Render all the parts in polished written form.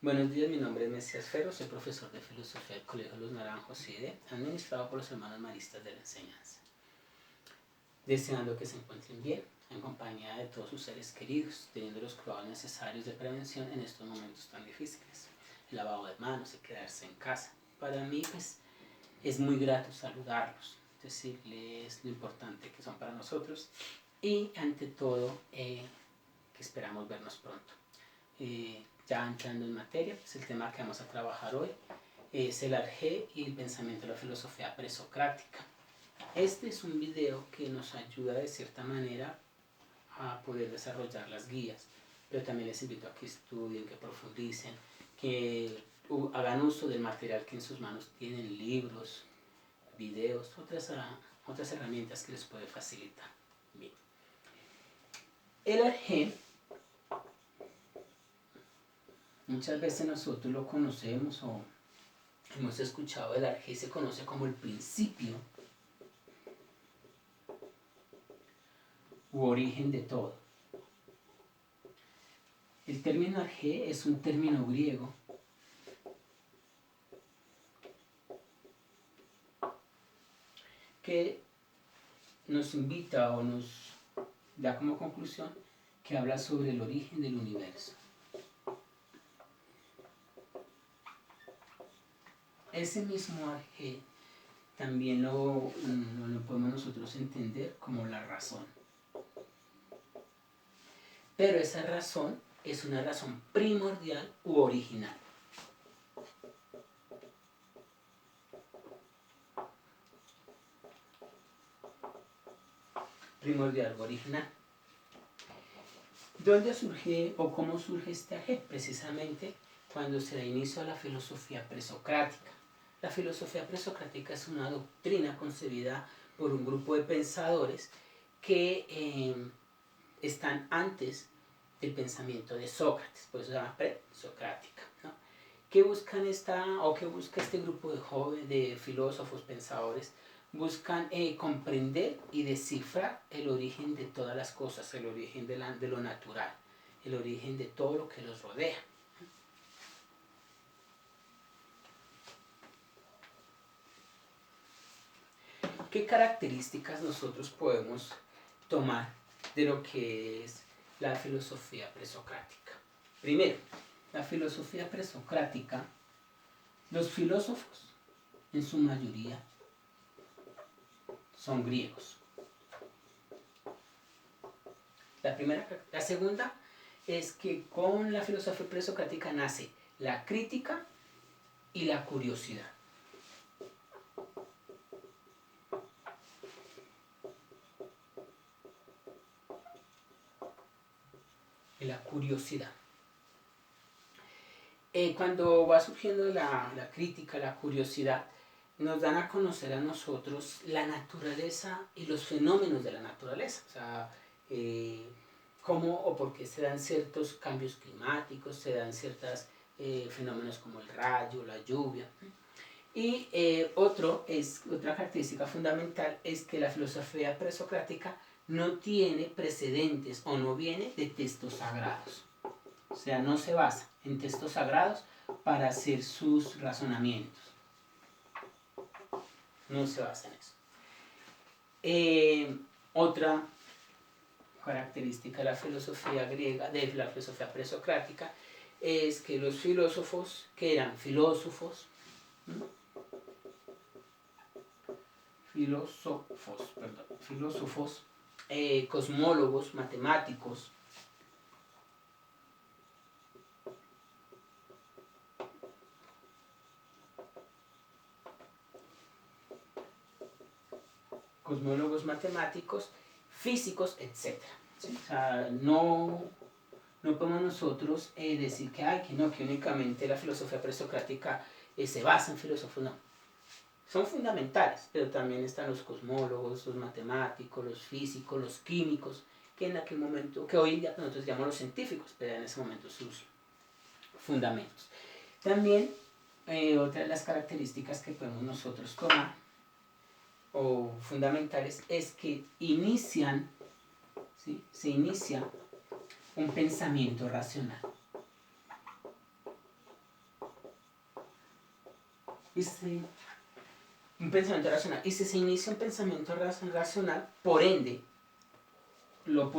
Buenos días, mi nombre es Mesías Ferro, soy profesor de Filosofía del Colegio Los Naranjos CIDE, administrado por los hermanos maristas de la enseñanza. Deseando que se encuentren bien, en compañía de todos sus seres queridos, teniendo los cuidados necesarios de prevención en estos momentos tan difíciles. El lavado de manos y quedarse en casa. Para mí, pues, es muy grato saludarlos, decirles lo importante que son para nosotros y, ante todo, que esperamos vernos pronto. Ya entrando en materia, pues el tema que vamos a trabajar hoy es el arjé y el pensamiento de la filosofía presocrática. Este es un video que nos ayuda de cierta manera a poder desarrollar las guías, pero también les invito a que estudien, que profundicen, que hagan uso del material que en sus manos tienen, libros, videos, otras herramientas que les puede facilitar. Bien. El arjé, muchas veces nosotros lo conocemos o hemos escuchado el arjé, se conoce como el principio u origen de todo. El término arjé es un término griego que nos invita o nos da como conclusión que habla sobre el origen del universo. Ese mismo arjé también lo podemos nosotros entender como la razón. Pero esa razón es una razón primordial u original. Primordial u original. ¿Dónde surge o cómo surge este arjé? Precisamente cuando se da inicio a la filosofía presocrática. La filosofía presocrática es una doctrina concebida por un grupo de pensadores que están antes del pensamiento de Sócrates, por eso se llama presocrática, ¿no? ¿Qué busca este grupo de filósofos, pensadores? Buscan comprender y descifrar el origen de todas las cosas, el origen de lo natural, el origen de todo lo que los rodea. ¿Qué características nosotros podemos tomar de lo que es la filosofía presocrática? Primero, la filosofía presocrática, los filósofos en su mayoría son griegos. La segunda es que con la filosofía presocrática nace la crítica y la curiosidad. Cuando va surgiendo la crítica, la curiosidad, nos dan a conocer a nosotros la naturaleza y los fenómenos de la naturaleza. O sea, cómo o por qué se dan ciertos cambios climáticos, se dan ciertos fenómenos como el rayo, la lluvia. Y otra característica fundamental es que la filosofía presocrática no tiene precedentes o no viene de textos sagrados. O sea, no se basa en textos sagrados para hacer sus razonamientos. No se basa en eso. Otra característica de la filosofía griega, de la filosofía presocrática, es que los filósofos, que eran filósofos, cosmólogos, matemáticos, físicos, etc. ¿Sí? O sea, no podemos nosotros decir que únicamente la filosofía presocrática se basa en filósofos, no. Son fundamentales, pero también están los cosmólogos, los matemáticos, los físicos, los químicos, que en aquel momento, que hoy en día nosotros llamamos los científicos, pero en ese momento sus fundamentos. También otra de las características que podemos nosotros tomar o fundamentales es que se inicia un pensamiento racional. un pensamiento racional. Y si se inicia un pensamiento racional, por ende, lo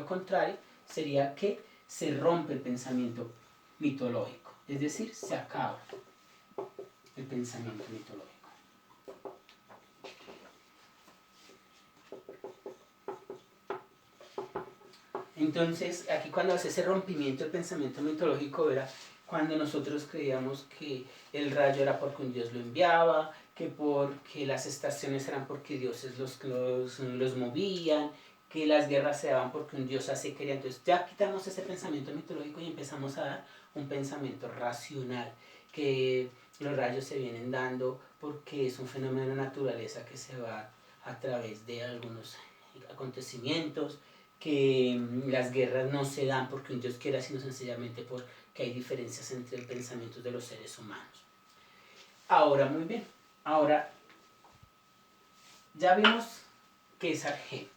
contrario sería que se rompe el pensamiento mitológico. Es decir, se acaba el pensamiento mitológico. Entonces, aquí cuando hace ese rompimiento del pensamiento mitológico era cuando nosotros creíamos que el rayo era porque un dios lo enviaba, que porque las estaciones eran porque dioses los movían, que las guerras se daban porque un dios así quería. Entonces ya quitamos ese pensamiento mitológico y empezamos a dar un pensamiento racional, que los rayos se vienen dando porque es un fenómeno de naturaleza que se va a través de algunos acontecimientos, que las guerras no se dan porque un dios quiera, sino sencillamente porque hay diferencias entre el pensamiento de los seres humanos. Ahora, muy bien, ahora ya vimos qué es Argel,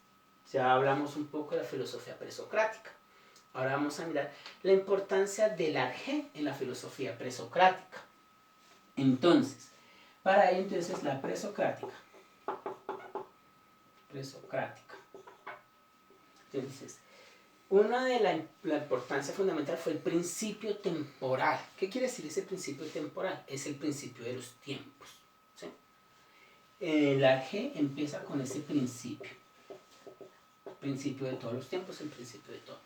ya hablamos un poco de la filosofía presocrática. Ahora vamos a mirar la importancia del Argel en la filosofía presocrática. Entonces, para ello entonces la presocrática. Entonces, una de la importancia fundamental fue el principio temporal. ¿Qué quiere decir ese principio temporal? Es el principio de los tiempos. ¿Sí? El Argel empieza con ese principio. El principio de todos los tiempos, el principio de todo.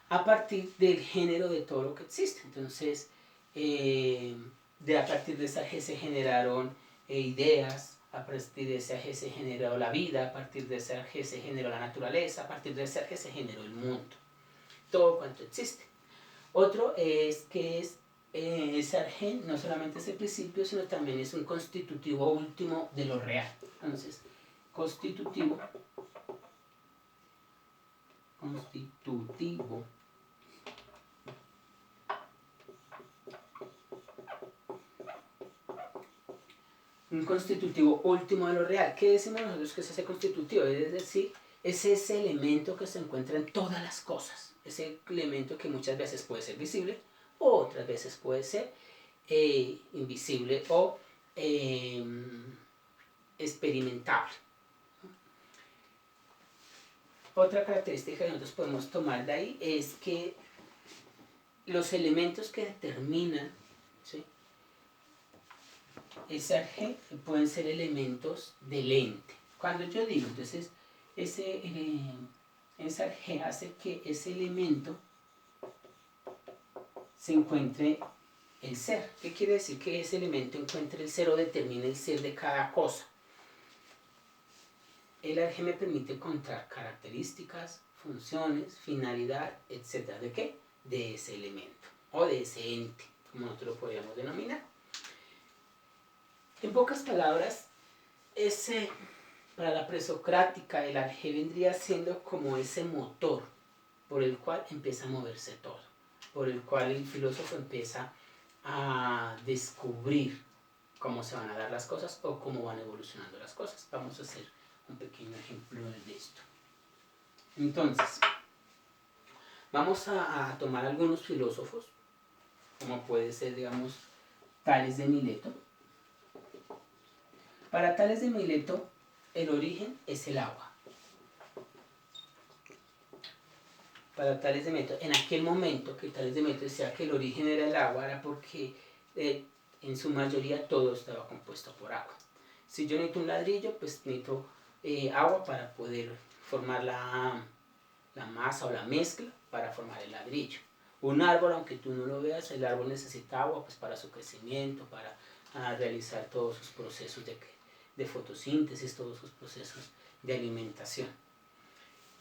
A partir del género de todo lo que existe. Entonces, a partir de ese Argel se generaron ideas, a partir de ese Argel se generó la vida, a partir de ese Argel se generó la naturaleza, a partir de ese Argel se generó el mundo. Todo cuanto existe. Otro es que ese Argel no solamente es el principio, sino también es un constitutivo último de lo real. Entonces, constitutivo un constitutivo último de lo real. ¿Qué decimos nosotros que es ese constitutivo? Es decir, es ese elemento que se encuentra en todas las cosas. Ese elemento que muchas veces puede ser visible, o otras veces puede ser invisible o experimentable. Otra característica que nosotros podemos tomar de ahí es que los elementos que determinan, ¿sí?, ese Argel pueden ser elementos del ente. Cuando yo digo, entonces, ese Argel hace que ese elemento se encuentre el ser. ¿Qué quiere decir que ese elemento encuentre el ser o determine el ser de cada cosa? El Argel me permite encontrar características, funciones, finalidad, etc. ¿De qué? De ese elemento o de ese ente, como nosotros lo podríamos denominar. En pocas palabras, para la presocrática el Argel vendría siendo como ese motor por el cual empieza a moverse todo, por el cual el filósofo empieza a descubrir cómo se van a dar las cosas o cómo van evolucionando las cosas. Vamos a hacer un pequeño ejemplo de esto. Entonces, vamos a tomar algunos filósofos, como puede ser, digamos, Tales de Mileto. Para Tales de Mileto, el origen es el agua. Para Tales de Mileto, en aquel momento que Tales de Mileto decía que el origen era el agua, era porque en su mayoría todo estaba compuesto por agua. Si yo necesito un ladrillo, pues necesito agua para poder formar la masa o la mezcla para formar el ladrillo. Un árbol, aunque tú no lo veas, el árbol necesita agua pues, para su crecimiento, para realizar todos sus procesos de fotosíntesis, todos sus procesos de alimentación.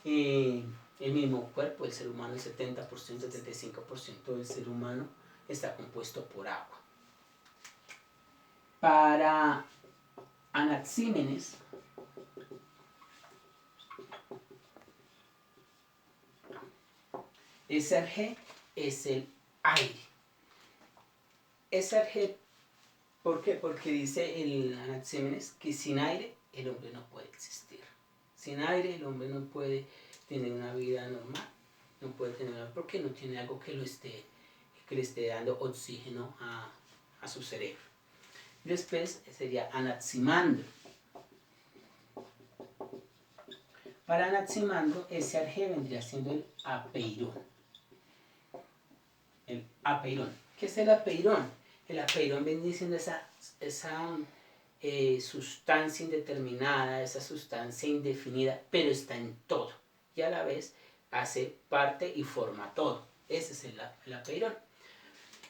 El mismo cuerpo, el ser humano, el 70%, 75% del ser humano está compuesto por agua. Para Anaxímenes, ese Argel es el aire. Ese Argel, ¿por qué? Porque dice el Anaxímenes que sin aire el hombre no puede existir. Sin aire el hombre no puede tener una vida normal, no puede tener, porque no tiene algo que le esté dando oxígeno a su cerebro. Después sería Anaximandro. Para Anaximandro, ese arjé vendría siendo el apeirón. El apeirón. ¿Qué es el apeirón? El apeirón vendría siendo esa sustancia indeterminada, esa sustancia indefinida, pero está en todo. Y a la vez hace parte y forma todo. Ese es el apeirón.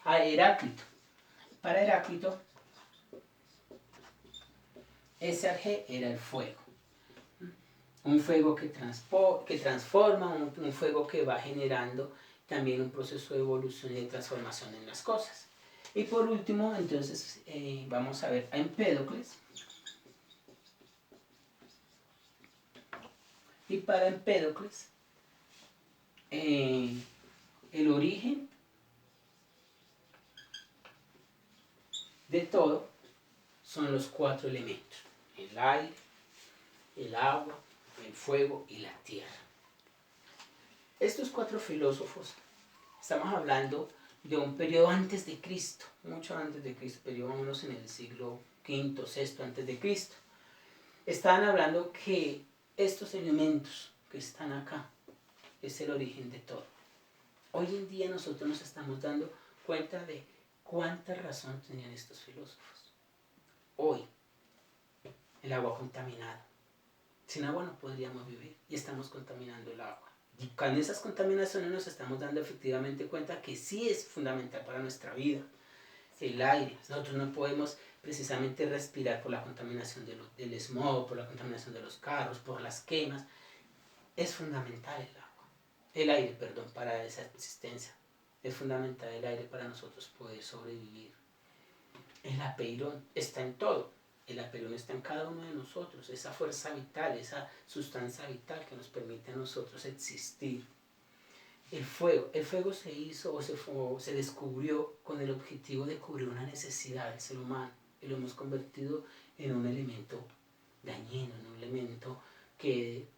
A Heráclito. Para Heráclito, ese arjé era el fuego. Un fuego que transforma, un fuego que va generando también un proceso de evolución y de transformación en las cosas. Y por último, entonces, vamos a ver a Empédocles. Y para Empédocles, el origen de todo son los 4 elementos: el aire, el agua, el fuego y la tierra. Estos 4 filósofos, estamos hablando de un periodo antes de Cristo, mucho antes de Cristo, periodo menos en el siglo V, VI antes de Cristo. Estaban hablando que estos elementos que están acá es el origen de todo. Hoy en día nosotros nos estamos dando cuenta de cuánta razón tenían estos filósofos. Hoy, el agua contaminada. Sin agua no podríamos vivir y estamos contaminando el agua. Y con esas contaminaciones nos estamos dando efectivamente cuenta que sí es fundamental para nuestra vida. El aire. Nosotros no podemos precisamente respirar por la contaminación del smog, por la contaminación de los carros, por las quemas. Es fundamental el agua. El aire, perdón, para esa existencia. Es fundamental el aire para nosotros poder sobrevivir. El apeirón está en todo. El apeirón está en cada uno de nosotros, esa fuerza vital, esa sustancia vital que nos permite a nosotros existir. El fuego se hizo o se descubrió con el objetivo de cubrir una necesidad del ser humano y lo hemos convertido en un elemento dañino, en un elemento que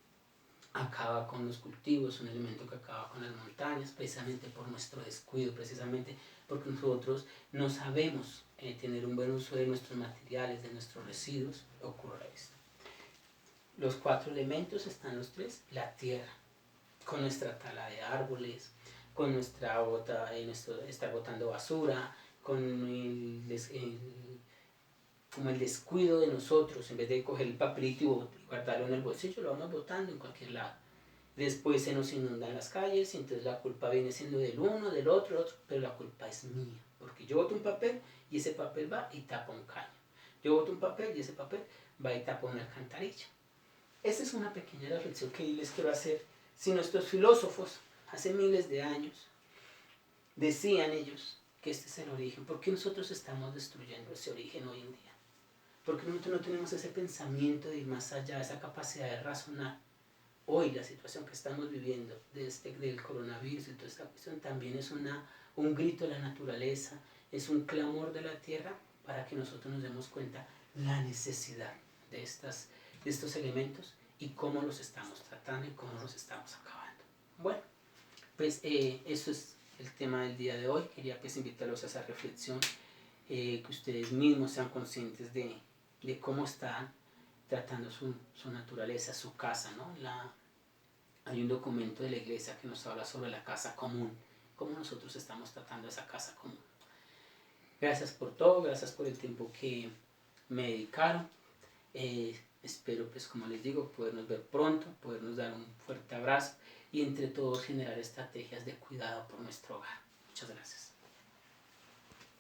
acaba con los cultivos, un elemento que acaba con las montañas, precisamente por nuestro descuido, precisamente porque nosotros no sabemos tener un buen uso de nuestros materiales, de nuestros residuos. Ocurre esto. Los 4 elementos están los 3, la tierra, con nuestra tala de árboles, con nuestra estar botando basura, con como el descuido de nosotros, en vez de coger el papelito y guardarlo en el bolsillo, lo vamos botando en cualquier lado. Después se nos inundan las calles y entonces la culpa viene siendo del uno, del otro, pero la culpa es mía, porque yo boto un papel y ese papel va y tapa un caño. Yo boto un papel y ese papel va y tapa una alcantarilla. Esa es una pequeña reflexión que les quiero hacer. Si nuestros filósofos, hace miles de años, decían ellos que este es el origen, ¿por qué nosotros estamos destruyendo ese origen hoy en día? ¿Por qué nosotros no tenemos ese pensamiento de ir más allá, esa capacidad de razonar? Hoy la situación que estamos viviendo del coronavirus y toda esta cuestión también es un grito de la naturaleza, es un clamor de la tierra para que nosotros nos demos cuenta la necesidad de estos elementos y cómo los estamos tratando y cómo los estamos acabando. Bueno, pues eso es el tema del día de hoy. Quería pues invitarlos a esa reflexión, que ustedes mismos sean conscientes de cómo están tratando su naturaleza, su casa, ¿no? Hay un documento de la iglesia que nos habla sobre la casa común, cómo nosotros estamos tratando esa casa común. Gracias por todo, gracias por el tiempo que me dedicaron. Espero, pues como les digo, podernos ver pronto, podernos dar un fuerte abrazo y entre todos generar estrategias de cuidado por nuestro hogar. Muchas gracias.